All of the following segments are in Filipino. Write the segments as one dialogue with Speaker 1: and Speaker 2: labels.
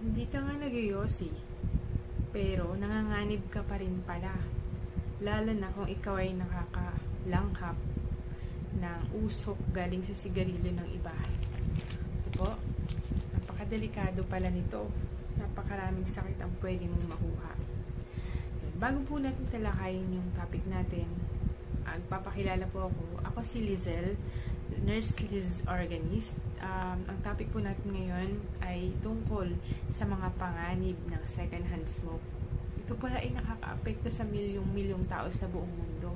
Speaker 1: Hindi ka nga nagyoyosi, pero nanganganib ka pa rin pala. Lalo na kung ikaw ay nakakalanghap ng usok galing sa sigarilyo ng iba. Diba? Napakadelikado pala nito. Napakaraming sakit ang pwede mong makuha. Bago po natin talakayin yung topic natin, magpapakilala po ako. Ako si Lizelle, Nurse Liz Organist. Ang topic po natin ngayon ay tungkol sa mga panganib ng second-hand smoke. Ito pala ay nakaka-apekto sa milyong-milyong tao sa buong mundo.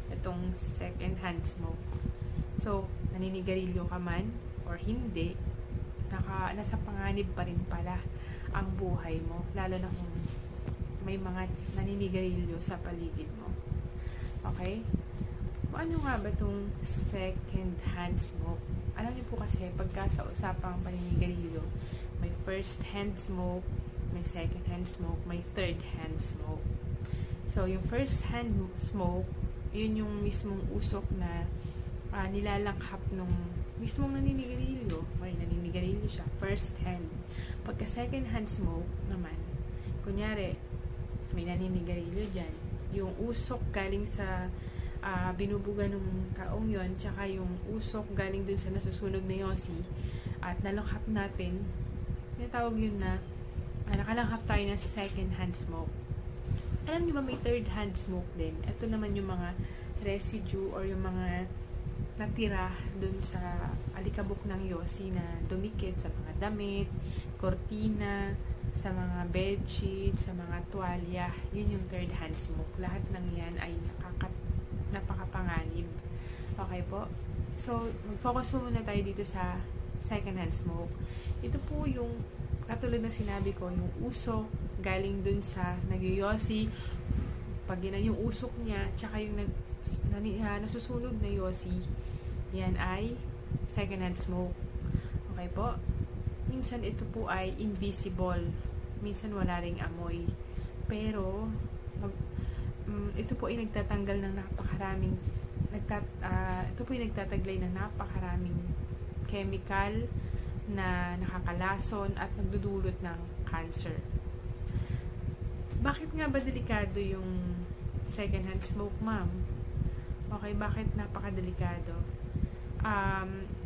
Speaker 1: Itong second-hand smoke. So, naninigarilyo ka man or hindi, nasa panganib pa rin pala ang buhay mo. Lalo na kung may mga naninigarilyo sa paligid mo. Okay? Ano nga ba itong second-hand smoke? Alam niyo po kasi, pagka sa usapang paninigarilyo, may first-hand smoke, may second-hand smoke, may third-hand smoke. So, yung first-hand smoke, yun yung mismong usok na nilalanghap nung mismong naninigarilyo. May naninigarilyo siya, first-hand. Pagka second-hand smoke naman, kunyari, may naninigarilyo dyan, yung usok galing sa binubuga ng taong yon, tsaka yung usok galing dun sa nasusunog na yosi at nalanghap natin, tinatawag yun na nakalanghap tayo ng second hand smoke. Alam niyo ba may third hand smoke din? Ito naman yung mga residue or yung mga natira dun sa alikabok ng yosi na dumikit sa mga damit, kortina, sa mga bedsheet, sa mga tuwalya. Yun yung third hand smoke. Lahat ng yan ay napakapanganib. Okay po? So, mag-focus po muna tayo dito sa second-hand smoke. Ito po yung, katulad na sinabi ko, yung usok galing dun sa nagyoyosi, pag yun yung usok niya, tsaka yung nasusunog na yosi, yan ay second-hand smoke. Okay po? Minsan ito po ay invisible. Minsan wala ring amoy. Pero, ito po ay nagtatanggal ng napakaraming ito po ay nagtataglay ng napakaraming chemical na nakakalason at nagdudulot ng cancer. Bakit nga ba delikado yung second-hand smoke, ma'am? Okay, bakit napakadelikado?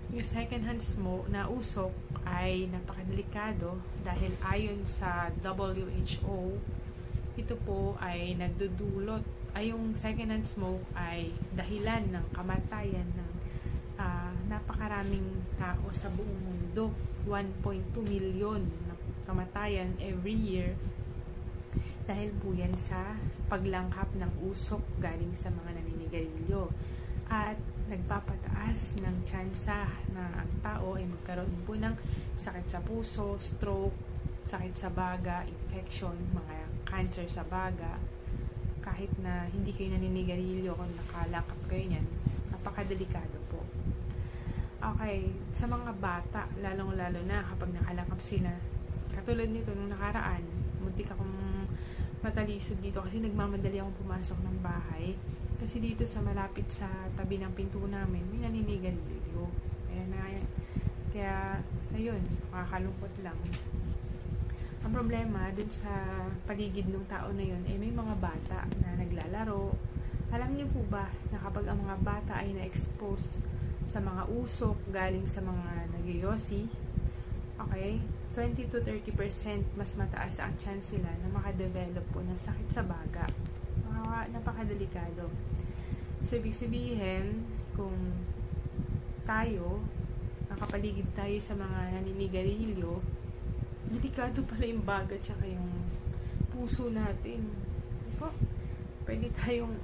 Speaker 1: Yung second-hand smoke na usok ay napakadelikado dahil ayon sa WHO, ito po ay nagdudulot, yung second-hand smoke ay dahilan ng kamatayan ng napakaraming tao sa buong mundo. 1.2 million na kamatayan every year dahil po yan sa paglanghap ng usok galing sa mga naninigarilyo. At nagpapataas ng tsansa na ang tao ay magkaroon po ng sakit sa puso, stroke, sakit sa baga, infection, mga cancer sa baga. Kahit na hindi kayo naninigarilyo, kung nakalangkap kayo niyan, napakadelikado po. Okay, sa mga bata, lalong-lalo na kapag nakalangkap sila, katulad nito nung nakaraan, muntik akong matalisod dito kasi nagmamadali akong pumasok ng bahay. Kasi dito sa malapit sa tabi ng pinto namin, may naninigarilyo. Kaya, ayun, makakalungkot lang. Ang problema dun sa paligid ng tao na yun, may mga bata na naglalaro. Alam niyo po ba na kapag ang mga bata ay na-expose sa mga usok galing sa mga nagyoyosi, okay, 20 to 30% mas mataas ang chance sila na makadevelop po ng sakit sa baga. Napakadelikado. So, ibig sabihin, kung tayo, nakapaligid tayo sa mga naninigarilyo, delikado pala yung baga tsaka yung puso natin. Diba? Pwede tayong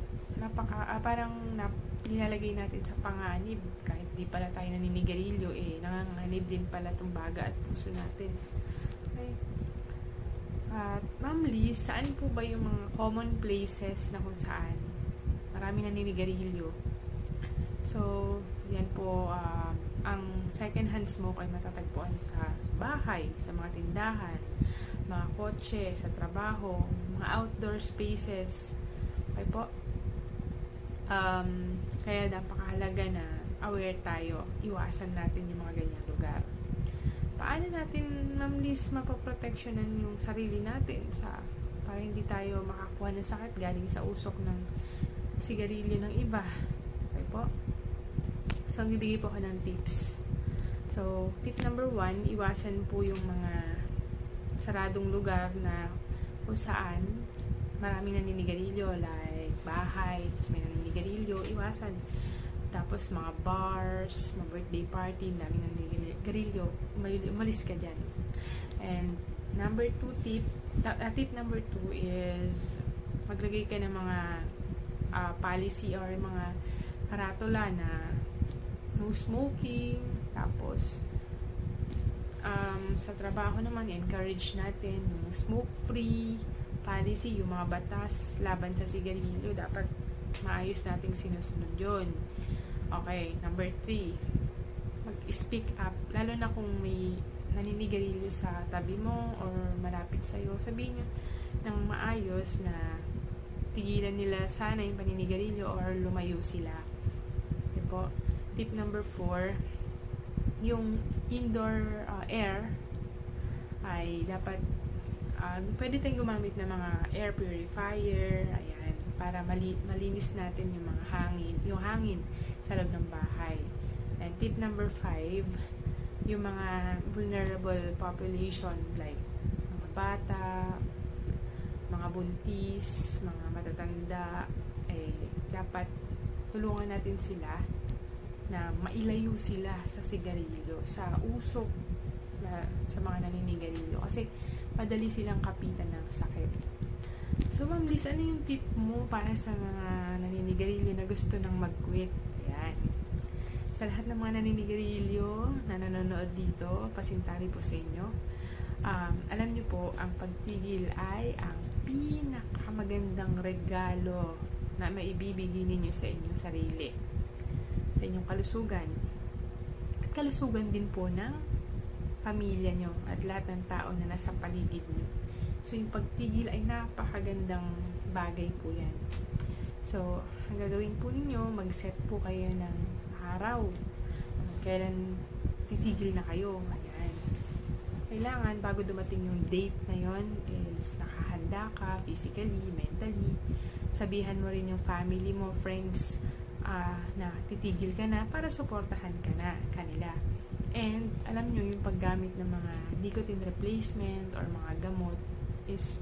Speaker 1: parang nilalagay natin sa panganib. Kahit di pala tayo naninigarilyo, nanganganib din pala itong baga at puso natin. Okay. At Ma'am Liz, saan po ba yung mga common places na kung saan maraming naninigarilyo? So, yan po, ang second-hand smoke ay matatagpuan sa bahay, sa mga tindahan, mga kotse, sa trabaho, mga outdoor spaces. Okay po? Kaya napakahalaga na aware tayo, iwasan natin yung mga ganyang lugar. Paano natin families, mapaproteksyonan yung sarili natin para hindi tayo makakuha ng sakit galing sa usok ng sigarilyo ng iba. Okay po? So, ang bibigay po ko ng tips. So, tip number 1, iwasan po yung mga saradong lugar na kung saan maraming naninigarilyo, like bahay, may naninigarilyo, iwasan. Tapos mga bars, mga birthday party, daming naninigarilyo, umalis ka dyan. And number 2 tip number 2 is maglagay ka ng mga policy or mga karatula na no smoking. Tapos sa trabaho naman, encourage natin yung smoke-free policy, yung mga batas laban sa sigarilyo, dapat maayos nating sinusunod yun. Okay, number 3, mag-speak up, lalo na kung may naninigarilyo sa tabi mo or malapit sa'yo, sabihin nyo ng maayos na tigilan nila sana yung paninigarilyo or lumayo sila. Okay po. Tip number 4, yung indoor air ay dapat pwede tayong gumamit ng mga air purifier, ayan, para malinis natin yung mga hangin sa loob ng bahay. And tip number 5, yung mga vulnerable population like mga bata, mga buntis, mga matatanda, dapat tulungan natin sila na mailayo sila sa sigarilyo, sa usok sa mga naninigarilyo, kasi madali silang kapitan ng sakit. So, Ma'am Liz, ano yung tip mo para sa mga naninigarilyo na gusto nang mag-quit? Ayan. Sa lahat ng mga naninigarilyo na nanonood dito, pasintari po sa inyo. Alam niyo po, ang pagtigil ay ang pinakamagandang regalo na maibibigay ninyo sa inyong sarili, sa inyong kalusugan. At kalusugan din po ng pamilya nyo at lahat ng tao na nasa paligid nyo. So, yung pagtigil ay napakagandang bagay po yan. So, ang gagawin po ninyo, mag-set po kayo ng araw. Kailan titigil na kayo. Ayan. Kailangan, bago dumating yung date na yon, is nakahanda ka physically, mentally. Sabihan mo rin yung family mo, friends, na titigil ka na para suportahan ka na kanila. And alam nyo, yung paggamit ng mga nicotine replacement or mga gamot is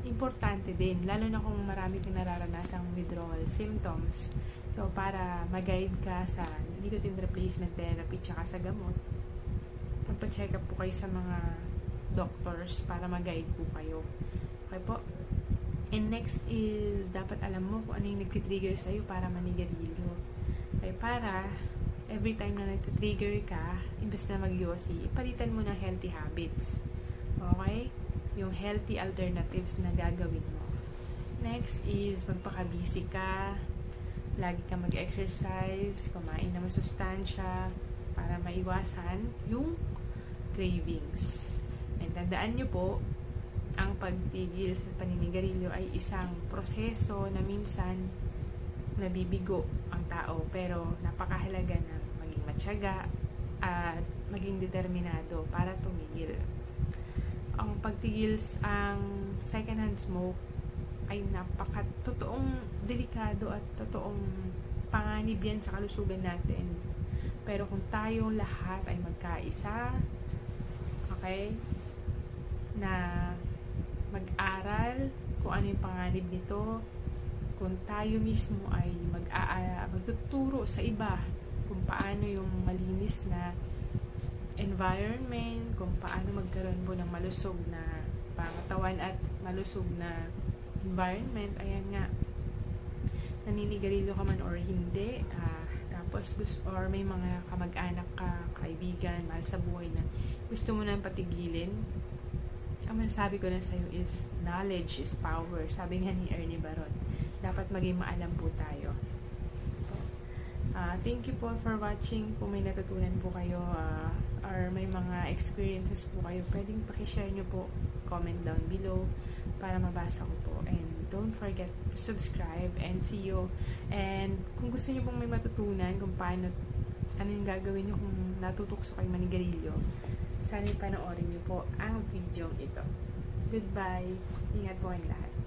Speaker 1: importante din, lalo na kung marami kang nararanasang withdrawal symptoms. So, para mag-guide ka sa nicotine replacement therapy tsaka sa gamot, magpa-check up po kayo sa mga doctors para mag-guide po kayo. Okay po? And next is, dapat alam mo kung ano yung nag-trigger sa'yo para manigarilyo. Okay, para every time na nag-trigger ka, imbes na mag-yosi, ipalitan mo ng healthy habits. Okay? Yung healthy alternatives na gagawin mo. Next is, magpaka-busy ka, lagi ka mag-exercise, kumain ng masustansya, para maiwasan yung cravings. And tandaan nyo po, ang pagtigil sa paninigarilyo ay isang proseso na minsan nabibigo ang tao, pero napakahalaga na maging matyaga at maging determinado para tumigil. Ang pagtigil ang secondhand smoke ay totoong delikado at totoong panganib yan sa kalusugan natin. Pero kung tayong lahat ay magkaisa, okay, na mag-aral kung ano yung panganib nito, kung tayo mismo ay magtuturo sa iba kung paano yung malinis na environment, kung paano magkaroon po ng malusog na pangatawan at malusog na environment, ayan nga, naninigarilyo ka man or hindi, tapos or may mga kamag-anak ka, kaibigan, mahal sa buhay na gusto mo nang patigilin, ang masasabi ko na sa'yo is knowledge is power. Sabi nga ni Ernie Baron, dapat maging maalam po tayo. Thank you po for watching. Kung may natutunan po kayo or may mga experiences po kayo, pwedeng pakishare nyo po, comment down below para mabasa ko po. And don't forget to subscribe and see you. And kung gusto nyo pong may matutunan kung paano, ano yung gagawin nyo kung natutokso kayo manigarilyo, Sana panoorin niyo po ang video ito. Goodbye. Ingat po ang lahat.